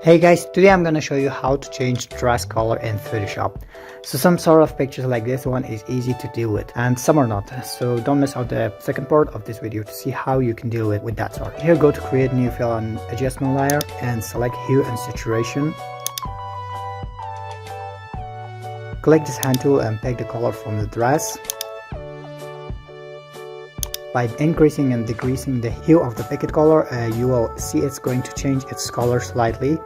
Hey guys, today I'm gonna show you how to change dress color in Photoshop. So some sort of pictures like this one is easy to deal with and some are not. So don't miss out the second part of this video to see how you can deal with that sort. Here go to create new fill and adjustment layer and select hue and saturation. Click this hand tool and pick the color from the dress. By increasing and decreasing the hue of the picket color, you will see it's going to change its color slightly.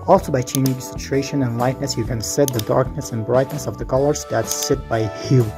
Also, by changing saturation and lightness, you can set the darkness and brightness of the colors that's set by hue.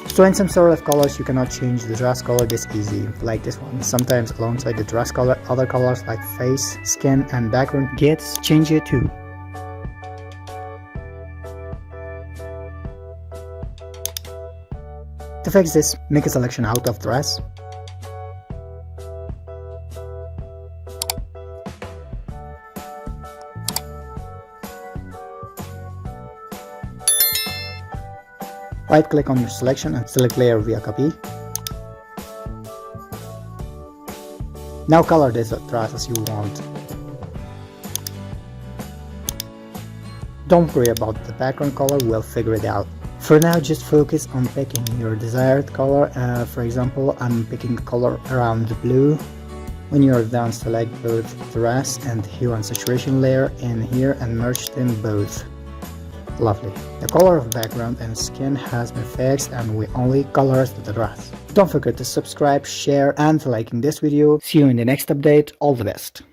So in some sort of colors you cannot change the dress color this easy, like this one. Sometimes alongside the dress color, other colors like face, skin and background gets changed here too. To fix this, make a selection out of dress. Right click on your selection and select layer via copy. Now color this dress as you want. Don't worry about the background color, we'll figure it out. For now, just focus on picking your desired color. For example, I'm picking the color around the blue. When you're done, select both dress and hue and saturation layer in here and merge them both. Lovely. The color of background and skin has been fixed and we only color the dress. Don't forget to subscribe, share and liking this video. See you in the next update. All the best.